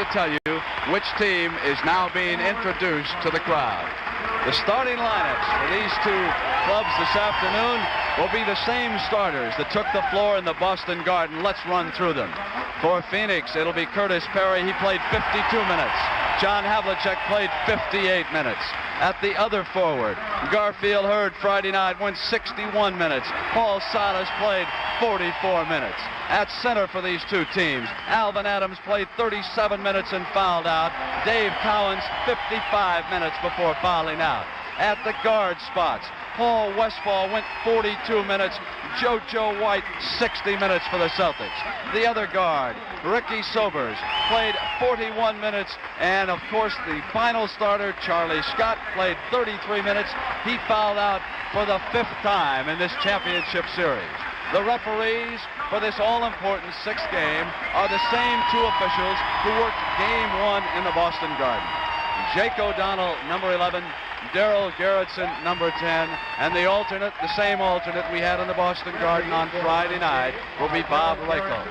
to tell you which team is now being introduced to the crowd. The starting lineups for these two clubs this afternoon will be the same starters that took the floor in the Boston Garden. Let's run through them. For Phoenix, it'll be Curtis Perry. He played 52 minutes. John Havlicek played 58 minutes. At the other forward, Garfield Hurd Friday night went 61 minutes. Paul Silas played 44 minutes. At center for these two teams, Alvin Adams played 37 minutes and fouled out. Dave Cowens 55 minutes before fouling out. At the guard spots, Paul Westfall went 42 minutes. JoJo White 60 minutes for the Celtics. The other guard, Ricky Sobers, played 41 minutes, and of course the final starter, Charlie Scott, played 33 minutes. He fouled out for the 5th time in this championship series. The referees for this all-important 6th game are the same two officials who worked game 1 in the Boston Garden. Jake O'Donnell, number 11, Daryl Gerritsen, number 10, and the alternate, the same alternate we had in the Boston Garden on Friday night, will be Bob Rako.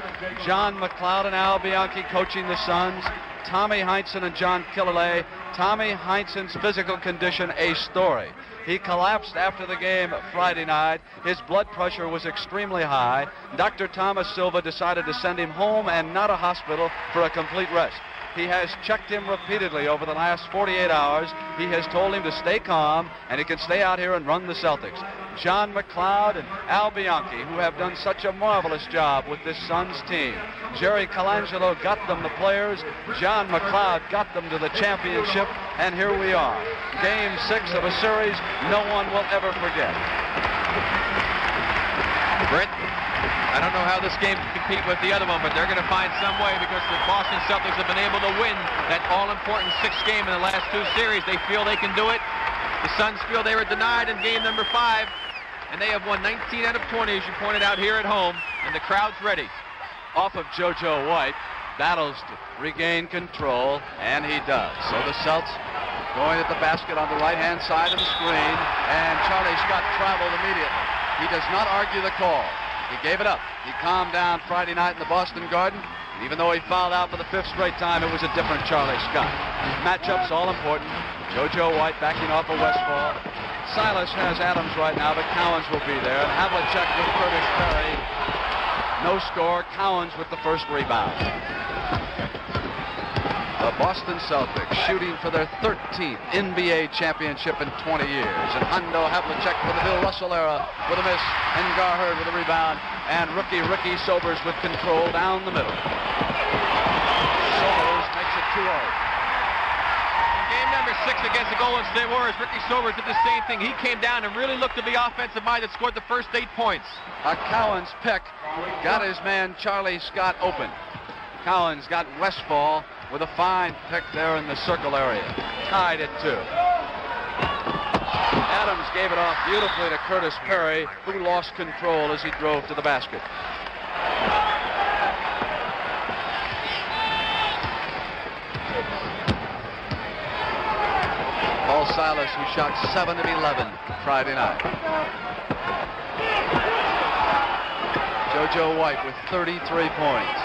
John McLeod and Al Bianchi coaching the Suns. Tommy Heinsohn and John Killalay. Tommy Heinsohn's physical condition, a story. He collapsed after the game Friday night. His blood pressure was extremely high. Dr. Thomas Silva decided to send him home and not a hospital for a complete rest. He has checked him repeatedly over the last 48 hours. He has told him to stay calm, and he can stay out here and run the Celtics. John McLeod and Al Bianchi, who have done such a marvelous job with this Suns team. Jerry Colangelo got them the players. John McLeod got them to the championship, and here we are. Game 6 of a series no one will ever forget. Brent, I don't know how this game can compete with the other one, but they're going to find some way, because the Boston Celtics have been able to win that all-important 6th game in the last 2 series. They feel they can do it. The Suns feel they were denied in game number 5, and they have won 19 out of 20, as you pointed out, here at home, and the crowd's ready. Off of JoJo White, battles to regain control, and he does. So the Celts going at the basket on the right-hand side of the screen, and Charlie Scott traveled immediately. He does not argue the call. He gave it up. He calmed down Friday night in the Boston Garden. And even though he fouled out for the 5th straight time, it was a different Charlie Scott. Matchups all important. JoJo White backing off of Westfall. Silas has Adams right now, but Cowens will be there. And Havlicek with Curtis Perry. No score. Cowens with the first rebound. The Boston Celtics shooting for their 13th NBA championship in 20 years. And Hondo Havlicek for the Bill Russell era with a miss. And Gar Hurd with a rebound. And rookie Ricky Sobers with control down the middle. Sobers makes it 2-0. Game number 6 against the Golden State Warriors, Ricky Sobers did the same thing. He came down and really looked to be offensive minded, scored the first 8 points. A Cowens pick got his man Charlie Scott open. Cowens got Westfall with a fine pick there in the circle area. Tied at 2. Adams gave it off beautifully to Curtis Perry, who lost control as he drove to the basket. Paul Silas, who shot 7 of 11 Friday night. JoJo White with 33 points.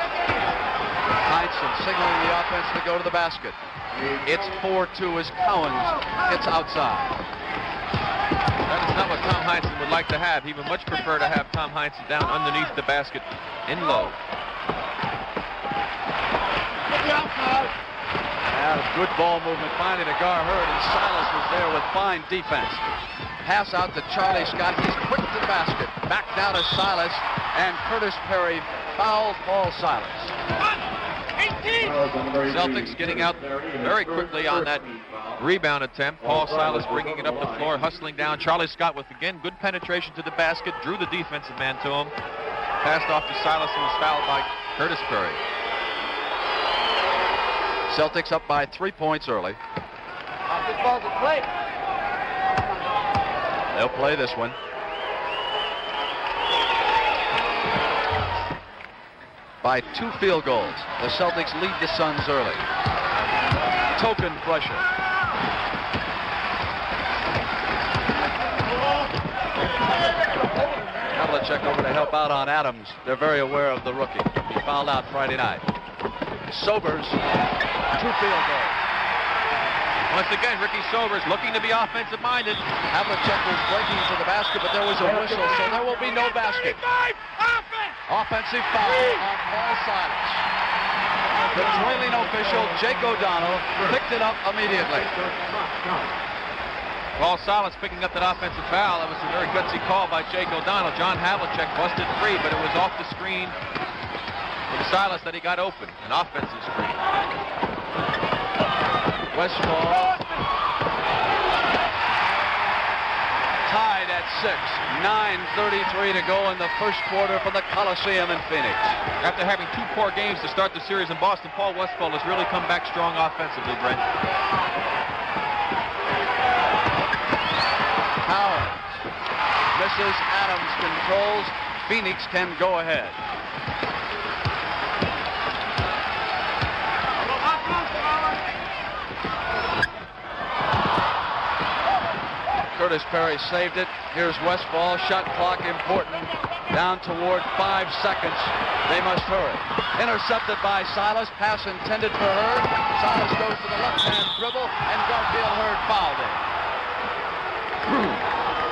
Heinsohn signaling the offense to go to the basket. It's 4-2 as Cowens hits outside. That is not what Tom Heinsohn would like to have. He would much prefer to have Tom Heinsohn down underneath the basket in low. And good ball movement finally to Gar Hurd, and Silas was there with fine defense. Pass out to Charlie Scott. He's quick to the basket. Back now to Silas, and Curtis Perry fouls Paul Silas. Celtics getting out very quickly on that rebound attempt. Paul Silas bringing it up the floor, hustling down. Charlie Scott with, again, good penetration to the basket, drew the defensive man to him. Passed off to Silas, and was fouled by Curtis Perry. Celtics up by 3 points early. They'll play this one. By 2 field goals. The Celtics lead the Suns early. Token pressure. Havlicek over to help out on Adams. They're very aware of the rookie. He fouled out Friday night. Sobers 2 field goals. Once again, Ricky Sobers looking to be offensive-minded. Havlicek was breaking for the basket, but there was a whistle, so there will be no basket. Offensive foul on Paul Silas. The trailing official, Jake O'Donnell, picked it up immediately. Paul Silas picking up that offensive foul. That was a very gutsy call by Jake O'Donnell. John Havlicek busted free, but it was off the screen for Silas that he got open. An offensive screen. Westfall tied at 6. 9:33 to go in the first quarter for the Coliseum in Phoenix. After having 2 poor games to start the series in Boston, Paul Westfall has really come back strong offensively, Brent. Cowens misses. Adams controls. Phoenix can go ahead. Curtis Perry saved it. Here's Westfall. Shot clock important. Down toward 5 seconds. They must hurry. Intercepted by Silas. Pass intended for Hurd. Silas goes to the left-hand dribble, and Garfield Hurd fouled him.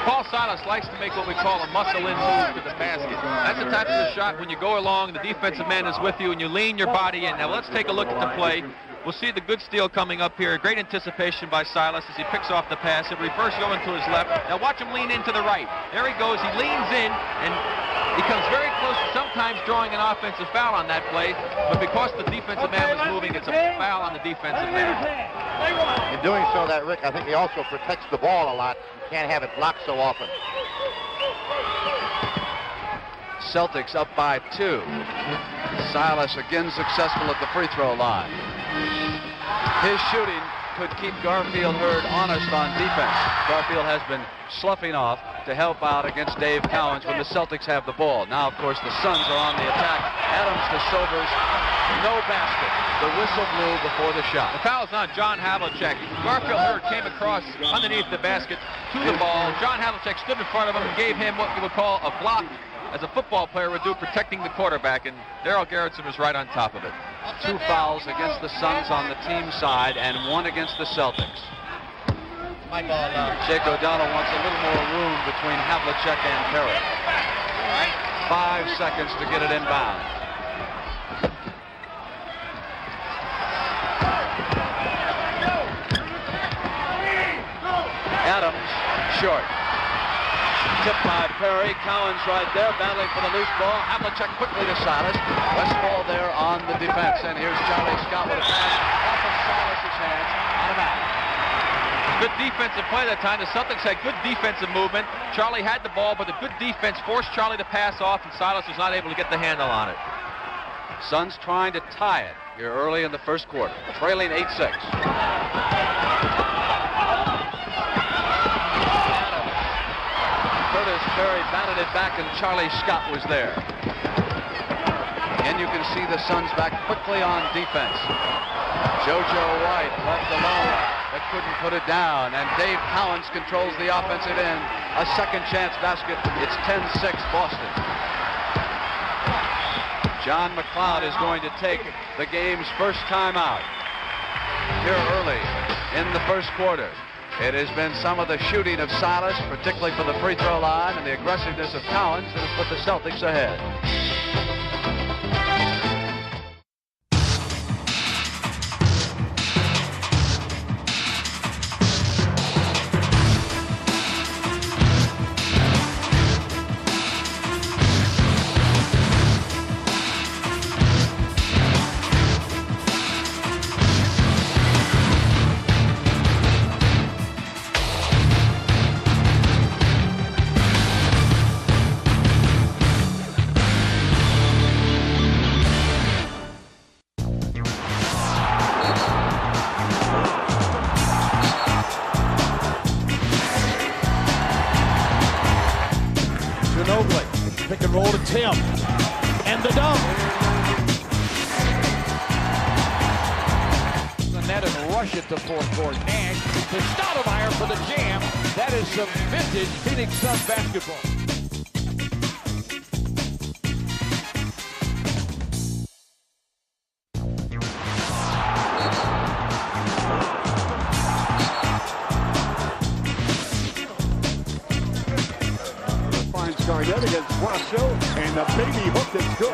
Paul Silas likes to make what we call a muscle-in move to the basket. That's the type of the shot when you go along, the defensive man is with you, and you lean your body in. Now let's take a look at the play. We'll see the good steal coming up here. Great anticipation by Silas as he picks off the pass. He'll reverse going to his left. Now watch him lean into the right. There he goes. He leans in, and he comes very close to sometimes drawing an offensive foul on that play. But because the defensive man was moving, it's a foul on the defensive man. In doing so, that Rick, I think he also protects the ball a lot. You can't have it blocked so often. Celtics up by 2. Silas again successful at the free throw line. His shooting could keep Garfield Hurd honest on defense. Garfield has been sloughing off to help out against Dave Cowens when the Celtics have the ball. Now, of course, the Suns are on the attack. Adams to Sobers. No basket. The whistle blew before the shot. The foul's on John Havlicek. Garfield Hurd came across underneath the basket to the ball. John Havlicek stood in front of him and gave him what you would call a block, as a football player would do, protecting the quarterback, and Darrell Gerritsen was right on top of it. 2 fouls against the Suns on the team side and 1 against the Celtics. Jake O'Donnell wants a little more room between Havlicek and Perry. 5 seconds to get it inbound. Adams short. Tipped by Perry. Cowens right there, battling for the loose ball. Havlicek quickly to Silas. Westfall there on the defense. And here's Charlie Scott with a pass off of Silas' hands. Out of bounds. Good defensive play that time. The Celtics had good defensive movement. Charlie had the ball, but the good defense forced Charlie to pass off, and Silas was not able to get the handle on it. Suns trying to tie it here early in the first quarter. Trailing 8-6. Curtis Perry batted it back, and Charlie Scott was there. And you can see the Suns back quickly on defense. JoJo White left alone, but couldn't put it down. And Dave Cowens controls the offensive end. A second chance basket. It's 10-6 Boston. John McLeod is going to take the game's first timeout here early in the first quarter. It has been some of the shooting of Silas, particularly for the free throw line, and the aggressiveness of Cowens that has put the Celtics ahead. Pick and roll to Tim. And the dunk. The net and rush it to fourth court. Nash to Stoudemire for the jam. That is some vintage Phoenix Suns basketball. lasso, and the baby hook is good.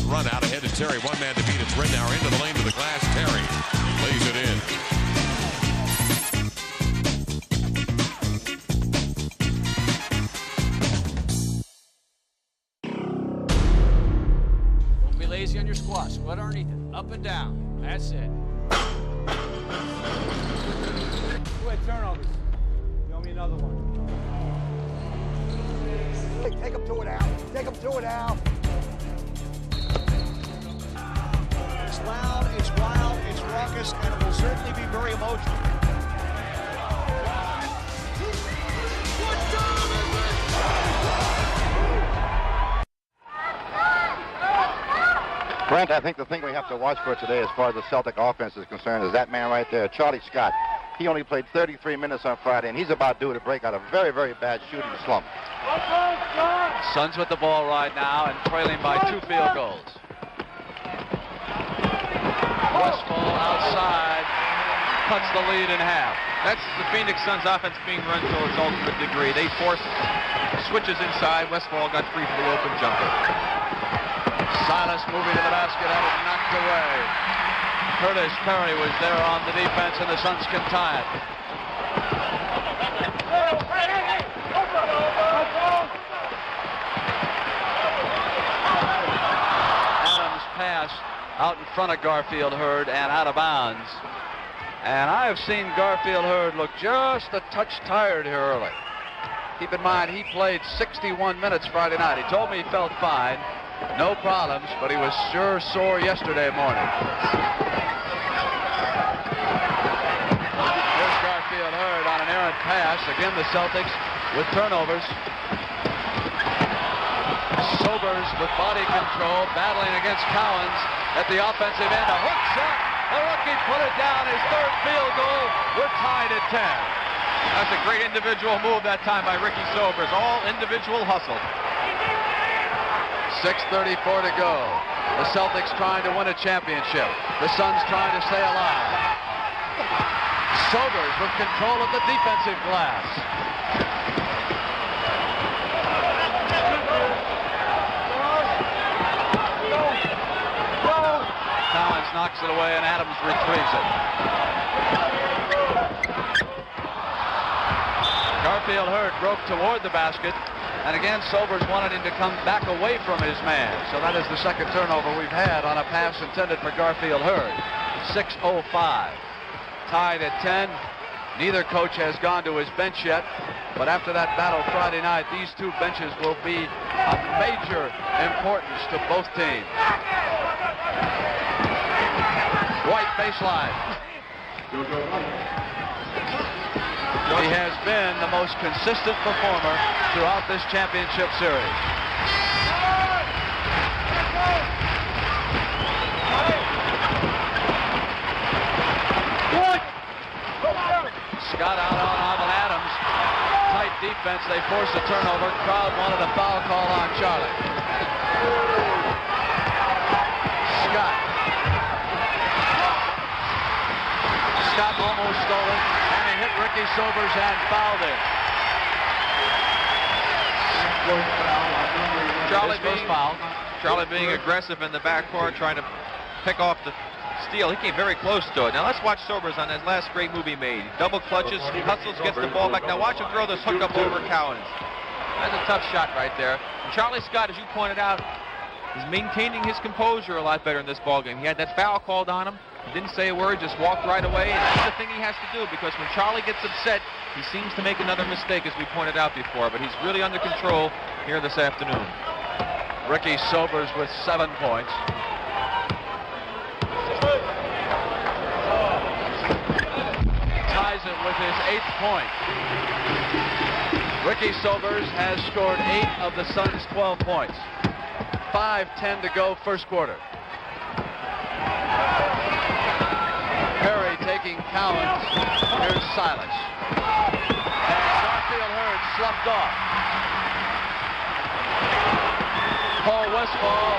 Run out ahead of Terry. One man to beat. It's Ridnour into the lane to the glass. Terry lays it in. Don't be lazy on your squats. Squat underneath it. Up and down. That's it. Go ahead, turnovers. Show me another one. Take him to it, Al. Take him to it, Al. It's loud, it's wild, it's raucous, and it will certainly be very emotional. Brent, I think the thing we have to watch for today as far as the Celtic offense is concerned is that man right there, Charlie Scott. He only played 33 minutes on Friday, and he's about due to break out a very, very bad shooting slump. Suns with the ball right now and trailing by 2 field goals. Westfall outside cuts the lead in half. That's the Phoenix Suns offense being run to its ultimate degree. They forced switches inside. Westfall got free for the open jumper. Silas moving to the basket and it's knocked away. Curtis Perry was there on the defense and the Suns can tie it. Adams pass out in front of Garfield Hurd and out of bounds. And I have seen Garfield Hurd look just a touch tired here early. Keep in mind, he played 61 minutes Friday night. He told me he felt fine, no problems, but he was sure sore yesterday morning. Here's Garfield Hurd on an errant pass. Again, the Celtics with turnovers. Sobers with body control, battling against Cowens at the offensive end. A hook shot. The rookie put it down. His third field goal. We're tied at 10. That's a great individual move that time by Ricky Sobers. All individual hustle. 6:34 to go. The Celtics trying to win a championship. The Suns trying to stay alive. Sobers with control of the defensive glass. Cowens knocks it away and Adams retrieves it. Garfield Hurd broke toward the basket, and again Sobers wanted him to come back away from his man. So that is the second turnover we've had on a pass intended for Garfield Hurd. 6:05. Tied at 10. Neither coach has gone to his bench yet, but after that battle Friday night, these two benches will be of major importance to both teams. White baseline. He has been the most consistent performer throughout this championship series. Scott out on Alvin Adams. Tight defense. They forced a turnover. Crowd wanted a foul call on Charlie. Scott. Scott almost stole it, and he hit Ricky Sobers and fouled him. Charlie being aggressive in the backcourt, trying to pick off the steal. He came very close to it. Now let's watch Sobers on that last great move he made. He double clutches, he hustles, gets the ball back. Now watch him throw this hook up over Cowens. That's a tough shot right there. And Charlie Scott, as you pointed out, is maintaining his composure a lot better in this ballgame. He had that foul called on him. He didn't say a word, just walked right away. And that's the thing he has to do, because when Charlie gets upset, he seems to make another mistake, as we pointed out before. But he's really under control here this afternoon. Ricky Sobers with 7 points. Ties it with his 8th point. Ricky Sobers has scored 8 of the Suns' 12 points. 5:10 to go, first quarter. Perry taking Cowens. Here's Silas. And Garfield Hurd sloughed off. Paul Westfall